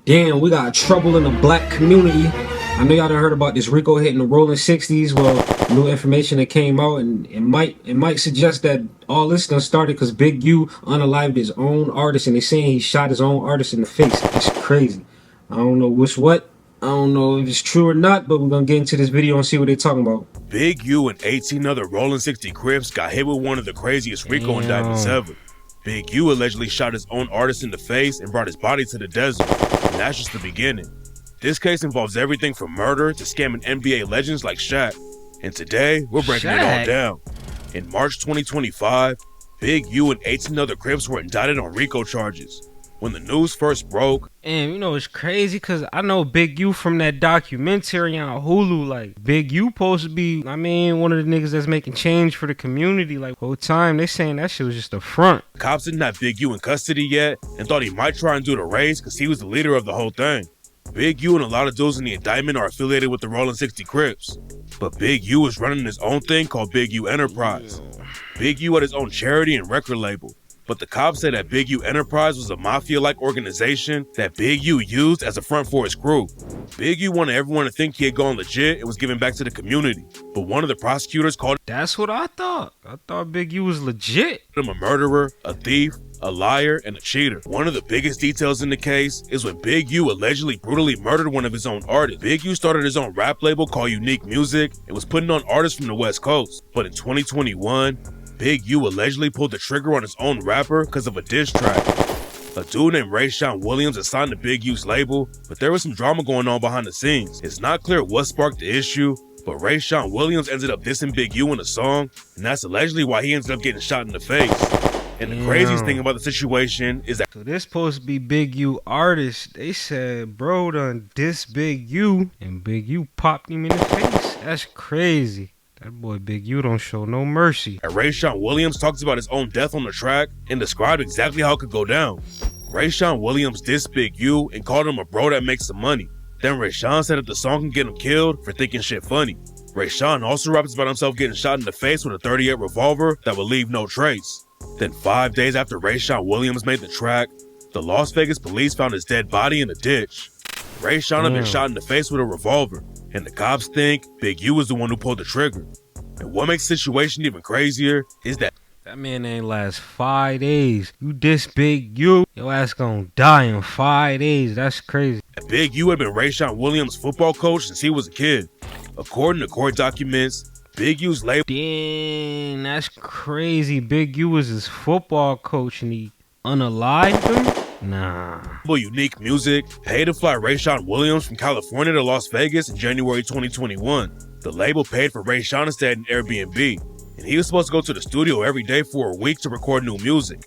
Damn, we got trouble in the black community. I know y'all done heard about this Rico hitting the rolling 60s. Well, new information that came out, and it might suggest that all this done started because Big U unalived his own artist, and they saying he shot his own artist in the face. It's crazy. I don't know what's what. I don't know if it's true or not, but we're gonna get into this video and see what they're talking about. Big U and 18 other Rolling 60 Crips got hit with one of the craziest Rico indictments ever. Big U allegedly shot his own artist in the face and brought his body to the desert, and that's just the beginning. This case involves everything from murder to scamming NBA legends like Shaq, and today we're breaking it all down. In March 2025, Big U and 18 other Crips were indicted on Rico charges. When the news first broke, and you know it's crazy because I know Big U from that documentary on Hulu. Like, Big U supposed to be, I mean, one of the niggas that's making change for the community. Like, whole time they saying that shit was just a front. Cops didn't have Big U in custody yet and thought he might try and do the race because he was the leader of the whole thing. Big U and a lot of dudes in the indictment are affiliated with the Rolling 60 Crips, but Big U is running his own thing called Big U Enterprise. Big U had his own charity and record label, but the cops said that Big U Enterprise was a mafia-like organization that Big U used as a front for his crew. Big U wanted everyone to think he had gone legit and was giving back to the community, but one of the prosecutors called That's what I thought. I thought Big U was legit. him a murderer, a thief, a liar, and a cheater. One of the biggest details in the case is when Big U allegedly brutally murdered one of his own artists. Big U started his own rap label called Unique Music and was putting on artists from the West Coast, but in 2021, Big U allegedly pulled the trigger on his own rapper because of a diss track. A dude named Rayshawn Williams assigned to Big U's label, but there was some drama going on behind the scenes. It's not clear what sparked the issue, but Rayshawn Williams ended up dissing Big U in a song, and that's allegedly why he ended up getting shot in the face. And the craziest thing about the situation is that so this supposed to be Big U artist. They said bro done diss Big U and Big U popped him in the face. That's crazy. That boy Big U don't show no mercy. Rayshawn Williams talks about his own death on the track and described exactly how it could go down. Rayshawn Williams dissed Big U and called him a bro that makes some money. Then Rayshawn said that the song can get him killed for thinking shit funny. Rayshawn also raps about himself getting shot in the face with a .38 revolver that would leave no trace. Then 5 days after Rayshawn Williams made the track, the Las Vegas police found his dead body in a ditch. Rayshawn had been shot in the face with a revolver, and the cops think Big U was the one who pulled the trigger. And what makes the situation even crazier is that man ain't last 5 days. You diss Big U, your ass gonna die in 5 days. That's crazy. Big U had been Rayshawn Williams' football coach since he was a kid. According to court documents, Big U's label. Damn, that's crazy. Big U was his football coach and he unalived him? Nah. Unique Music paid to fly Rayshawn Williams from California to Las Vegas in January 2021. The label paid for Rayshawn to stay at an Airbnb, and he was supposed to go to the studio every day for a week to record new music.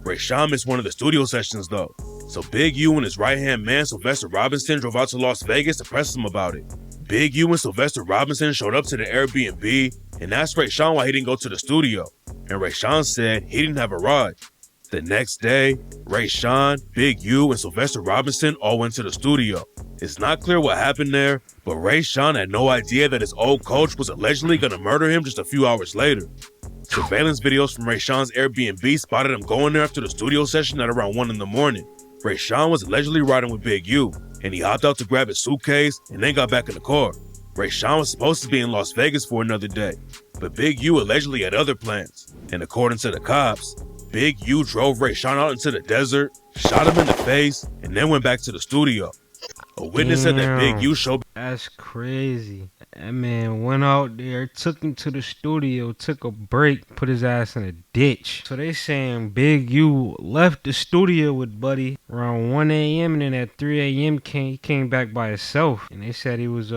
Rayshawn missed one of the studio sessions though, so Big U and his right-hand man Sylvester Robinson drove out to Las Vegas to press him about it. Big U and Sylvester Robinson showed up to the Airbnb and asked Rayshawn why he didn't go to the studio, and Rayshawn said he didn't have a ride. The next day, Rayshawn, Big U, and Sylvester Robinson all went to the studio. It's not clear what happened there, but Rayshawn had no idea that his old coach was allegedly going to murder him just a few hours later. Surveillance videos from Rayshawn's Airbnb spotted him going there after the studio session at around 1 in the morning. Rayshawn was allegedly riding with Big U, and he hopped out to grab his suitcase and then got back in the car. Rayshawn was supposed to be in Las Vegas for another day, but Big U allegedly had other plans, and according to the cops, Big U drove Rayshawn out into the desert, shot him in the face, and then went back to the studio. A witness said that Big U showed. That's crazy. That man went out there, took him to the studio, took a break, put his ass in a ditch. So they saying Big U left the studio with Buddy around 1 a.m. and then at 3 a.m. he came back by himself. And they said he was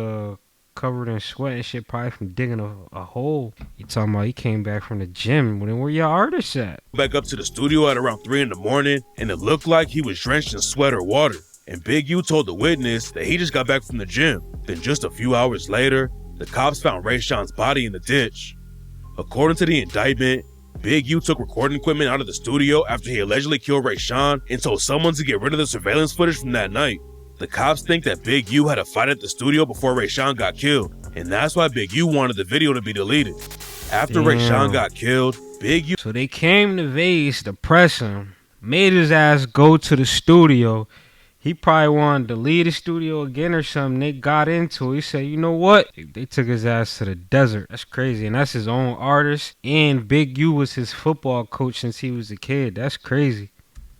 covered in sweat and shit, probably from digging a hole. You talking about he came back from the gym. Well, then where your artists at? Back up to the studio at around 3 in the morning, and it looked like he was drenched in sweat or water. And Big U told the witness that he just got back from the gym. Then just a few hours later, the cops found Rayshawn's body in the ditch. According to the indictment, Big U took recording equipment out of the studio after he allegedly killed Rayshawn and told someone to get rid of the surveillance footage from that night. The cops think that Big U had a fight at the studio before Rayshawn got killed, and that's why Big U wanted the video to be deleted. After Rayshawn got killed, Big U. So they came to Vegas to press him, made his ass go to the studio, He probably wanted to leave the studio again or something. They got into it. He said, you know what? They took his ass to the desert. That's crazy. And that's his own artist. And Big U was his football coach since he was a kid. That's crazy.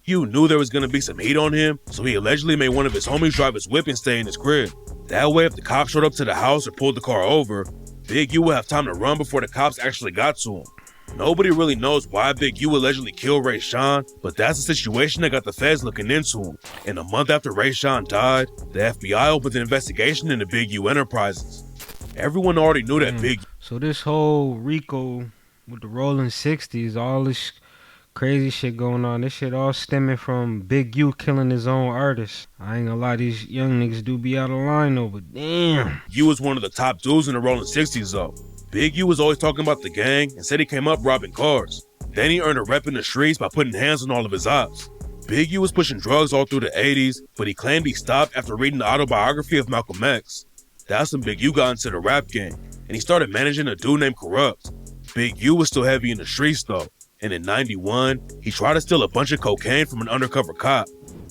U knew there was going to be some heat on him, so he allegedly made one of his homies drive his whip and stay in his crib. That way, if the cops showed up to the house or pulled the car over, Big U would have time to run before the cops actually got to him. Nobody really knows why Big U allegedly killed Rayshawn, but that's the situation that got the feds looking into him. And a month after Rayshawn died, the FBI opened an investigation into Big U Enterprises. Everyone already knew that Big U. So this whole Rico with the rolling 60s, all this crazy shit going on, this shit all stemming from Big U killing his own artist. I ain't gonna lie, these young niggas do be out of line though, but damn. U was one of the top dudes in the rolling 60s though. Big U was always talking about the gang and said he came up robbing cars. Then he earned a rep in the streets by putting hands on all of his ops. Big U was pushing drugs all through the 80s, but he claimed he stopped after reading the autobiography of Malcolm X. That's when Big U got into the rap game, and he started managing a dude named Corrupt. Big U was still heavy in the streets though, and in '91, he tried to steal a bunch of cocaine from an undercover cop.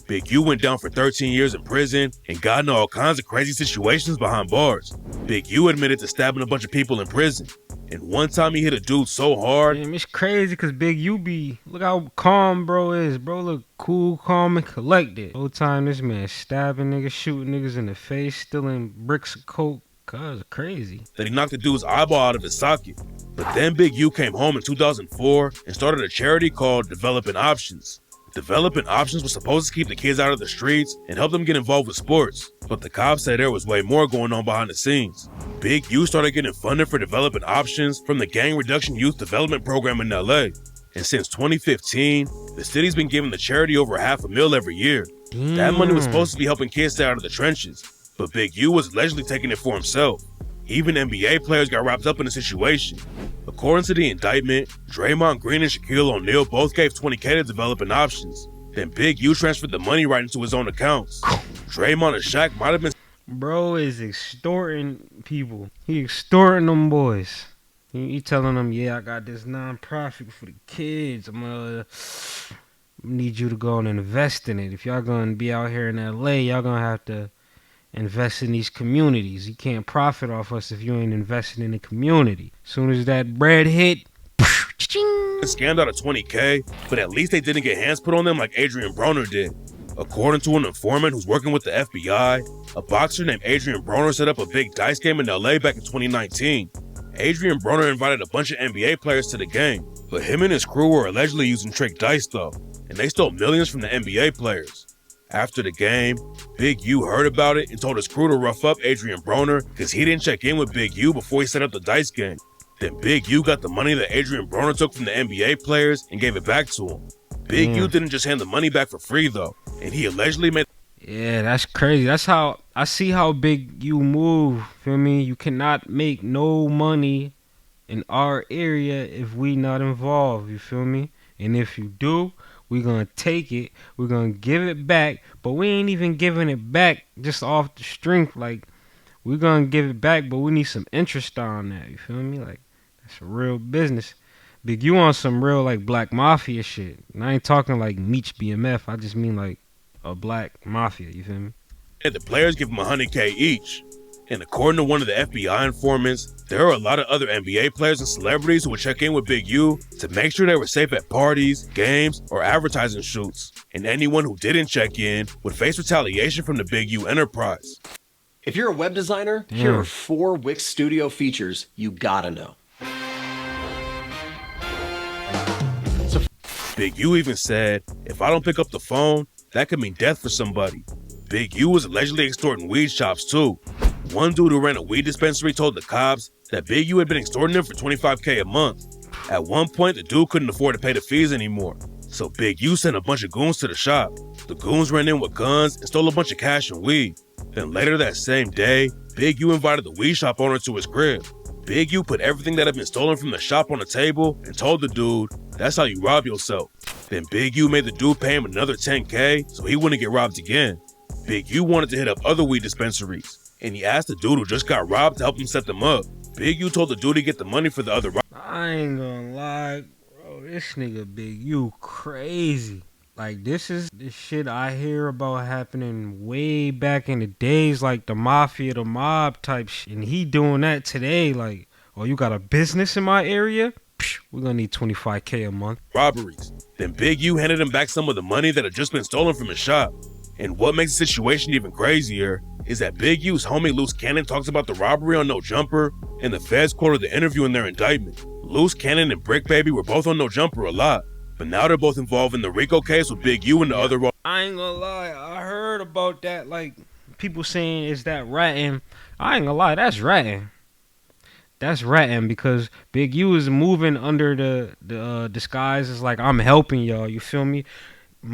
Big U went down for 13 years in prison and got into all kinds of crazy situations behind bars. Big U admitted to stabbing a bunch of people in prison. And one time he hit a dude so hard. Damn, it's crazy because Big U be, look how calm bro is. Bro look cool, calm, and collected. Whole time this man stabbing niggas, shooting niggas in the face, stealing bricks of coke. Cuz crazy. That he knocked the dude's eyeball out of his socket. But then Big U came home in 2004 and started a charity called Developing Options. Developing Options was supposed to keep the kids out of the streets and help them get involved with sports, but the cops said there was way more going on behind the scenes. Big U started getting funded for Developing Options from the Gang Reduction Youth Development Program in LA. And since 2015, the city's been giving the charity over $500,000 every year. That money was supposed to be helping kids stay out of the trenches, but Big U was allegedly taking it for himself. Even NBA players got wrapped up in the situation. According to the indictment, Draymond Green and Shaquille O'Neal both gave $20K to Developing Options. Then Big U transferred the money right into his own accounts. Draymond and Shaq might have been... Bro is extorting people. He extorting them boys. He telling them, yeah, I got this non-profit for the kids. I'm gonna need you to go and invest in it. If y'all gonna be out here in LA, y'all gonna have to invest in these communities. You can't profit off us if you ain't investing in the community. Soon as that bread hit, scammed out of $20K, but at least they didn't get hands put on them like Adrian Broner did. According to an informant who's working with the FBI, a boxer named Adrian Broner set up a big dice game in LA back in 2019. Adrian Broner invited a bunch of NBA players to the game, but him and his crew were allegedly using trick dice though, and they stole millions from the NBA players. After the game, Big U heard about it and told his crew to rough up Adrian Broner because he didn't check in with Big U before he set up the dice game. Then Big U got the money that Adrian Broner took from the NBA players and gave it back to him. Big U didn't just hand the money back for free though, and he allegedly made... Yeah, that's crazy. That's how I see how Big U move. Feel me? You cannot make no money in our area if we not involved. You feel me? And if you do, we're gonna take it. We're gonna give it back. But we ain't even giving it back just off the strength. Like, we're gonna give it back, but we need some interest on that. You feel me? Like, that's real business. Big U on some real like black mafia shit. And I ain't talking like Meech BMF. I just mean like a black mafia, you feel me? And the players give him $100K each. And according to one of the FBI informants, there are a lot of other NBA players and celebrities who would check in with Big U to make sure they were safe at parties, games, or advertising shoots. And anyone who didn't check in would face retaliation from the Big U enterprise. If you're a web designer, here are 4 Wix Studio features you gotta know. Big U even said, if I don't pick up the phone, that could mean death for somebody. Big U was allegedly extorting weed shops too. One dude who ran a weed dispensary told the cops that Big U had been extorting him for $25K a month. At one point, the dude couldn't afford to pay the fees anymore, so Big U sent a bunch of goons to the shop. The goons ran in with guns and stole a bunch of cash and weed. Then later that same day, Big U invited the weed shop owner to his crib. Big U put everything that had been stolen from the shop on the table and told the dude, that's how you rob yourself. Then Big U made the dude pay him another $10K so he wouldn't get robbed again. Big U wanted to hit up other weed dispensaries, and he asked the dude who just got robbed to help him set them up. Big U told the dude to get the money for the other rob. I ain't gonna lie, bro. This nigga Big U crazy. Like, this is the shit I hear about happening way back in the days, like the mafia, the mob type shit. And he doing that today, like, oh, you got a business in my area? Psh, we're gonna need $25K a month. Robberies. Then Big U handed him back some of the money that had just been stolen from his shop. And what makes the situation even crazier is that Big U's homie Luce Cannon talks about the robbery on No Jumper, and the feds quoted the interview in their indictment. Luce Cannon and Brick Baby were both on No Jumper a lot, but now they're both involved in the Rico case with Big U and the other. I ain't gonna lie, I heard about that, like, people saying, is that ratting? I ain't gonna lie, that's ratting. That's ratting because Big U is moving under the disguise as like, I'm helping y'all, you feel me?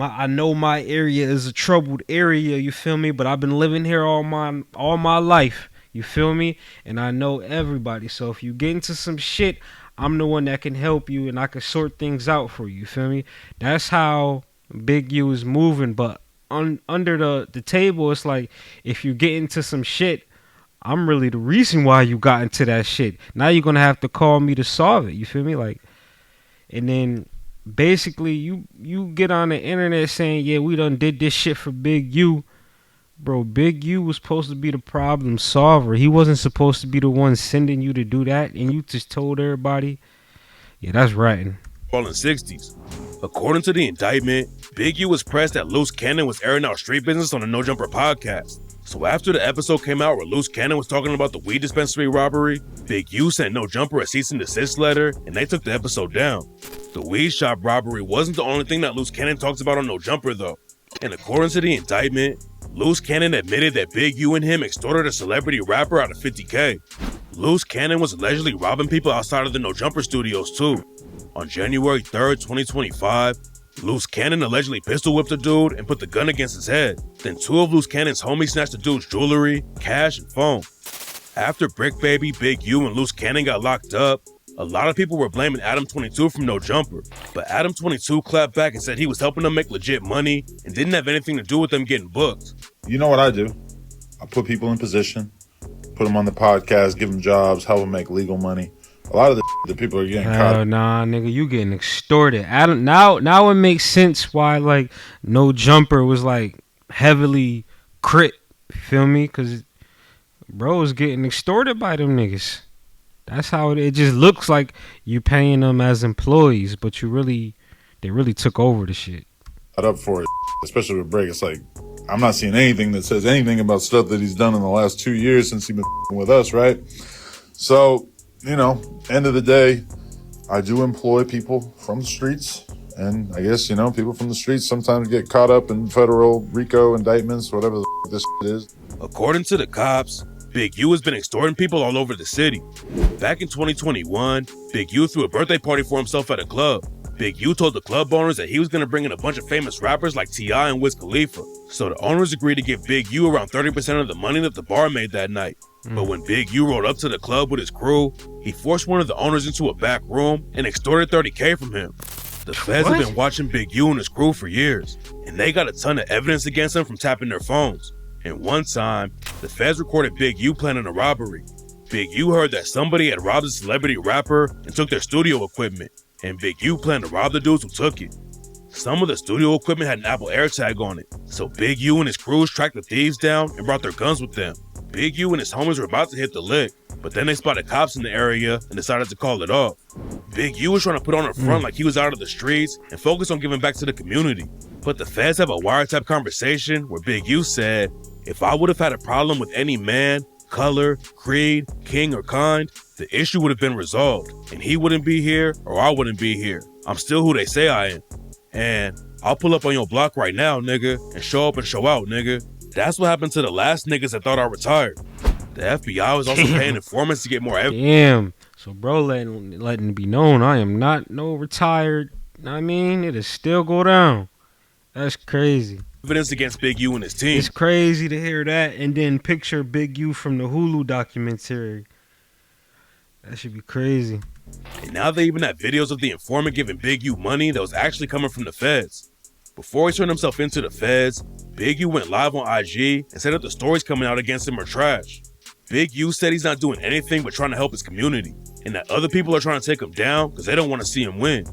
I know my area is a troubled area, you feel me? But I've been living here all my life, you feel me? And I know everybody. So if you get into some shit, I'm the one that can help you and I can sort things out for you, you feel me? That's how Big U is moving. But under the table, it's like, if you get into some shit, I'm really the reason why you got into that shit. Now you're gonna have to call me to solve it, you feel me? Like, and then basically you get on the internet saying, yeah, we done did this shit for Big U. Bro, Big U was supposed to be the problem solver. He wasn't supposed to be the one sending you to do that, and you just told everybody. Yeah, that's ratting. All in the 60s. According to the indictment, Big U was pressed that Luce Cannon was airing out street business on the No Jumper podcast. So after the episode came out where Luce Cannon was talking about the weed dispensary robbery, Big U sent No Jumper a cease and desist letter, and they took the episode down. The weed shop robbery wasn't the only thing that Luce Cannon talks about on No Jumper though. And according to the indictment, Luce Cannon admitted that Big U and him extorted a celebrity rapper out of $50K. Luce Cannon was allegedly robbing people outside of the No Jumper studios too. On January 3rd, 2025, Luce Cannon allegedly pistol whipped a dude and put the gun against his head. Then two of Luce Cannon's homies snatched the dude's jewelry, cash, and phone. After Brick Baby, Big U, and Luce Cannon got locked up, a lot of people were blaming Adam 22 from No Jumper, but Adam 22 clapped back and said he was helping them make legit money and didn't have anything to do with them getting booked. You know what I do? I put people in position, put them on the podcast, give them jobs, help them make legal money. A lot of the people are getting caught. Nah, nigga, you getting extorted. Adam, now it makes sense why, like, No Jumper was, like, heavily Crip, feel me? Because bro was getting extorted by them niggas. That's how it just looks like you paying them as employees, but they really took over the shit. Up for it, especially with Break. It's like, I'm not seeing anything that says anything about stuff that he's done in the last 2 years since he's been with us, right? So, you know, end of the day, I do employ people from the streets. And I guess, you know, people from the streets sometimes get caught up in federal RICO indictments, whatever the this is. According to the cops, Big U has been extorting people all over the city. Back in 2021, Big U threw a birthday party for himself at a club. Big U told the club owners that he was going to bring in a bunch of famous rappers like T.I. and Wiz Khalifa. So the owners agreed to give Big U around 30% of the money that the bar made that night. But when Big U rolled up to the club with his crew, he forced one of the owners into a back room and extorted $30K from him. The feds have been watching Big U and his crew for years, and they got a ton of evidence against them from tapping their phones. And one time, the feds recorded Big U planning a robbery. Big U heard that somebody had robbed a celebrity rapper and took their studio equipment, and Big U planned to rob the dudes who took it. Some of the studio equipment had an Apple AirTag on it, so Big U and his crews tracked the thieves down and brought their guns with them. Big U and his homies were about to hit the lick, but then they spotted cops in the area and decided to call it off. Big U was trying to put on a front like he was out of the streets and focus on giving back to the community. But the feds have a wiretap conversation where Big U said, "If I would have had a problem with any man, color, creed, king, or kind, the issue would have been resolved, and he wouldn't be here or I wouldn't be here. I'm still who they say I am. And I'll pull up on your block right now, nigga, and show up and show out, nigga." That's what happened to the last niggas that thought I retired. The FBI was also paying informants to get more evidence. Damn. So bro letting it be known I am not no retired. I mean, it'll still go down. That's crazy. Evidence against Big U and his team. It's crazy to hear that and then picture Big U from the Hulu documentary. That should be crazy. And now they even have videos of the informant giving Big U money that was actually coming from the feds. Before he turned himself into the feds, Big U went live on IG and said that the stories coming out against him are trash. Big U said he's not doing anything but trying to help his community, and that other people are trying to take him down because they don't want to see him win.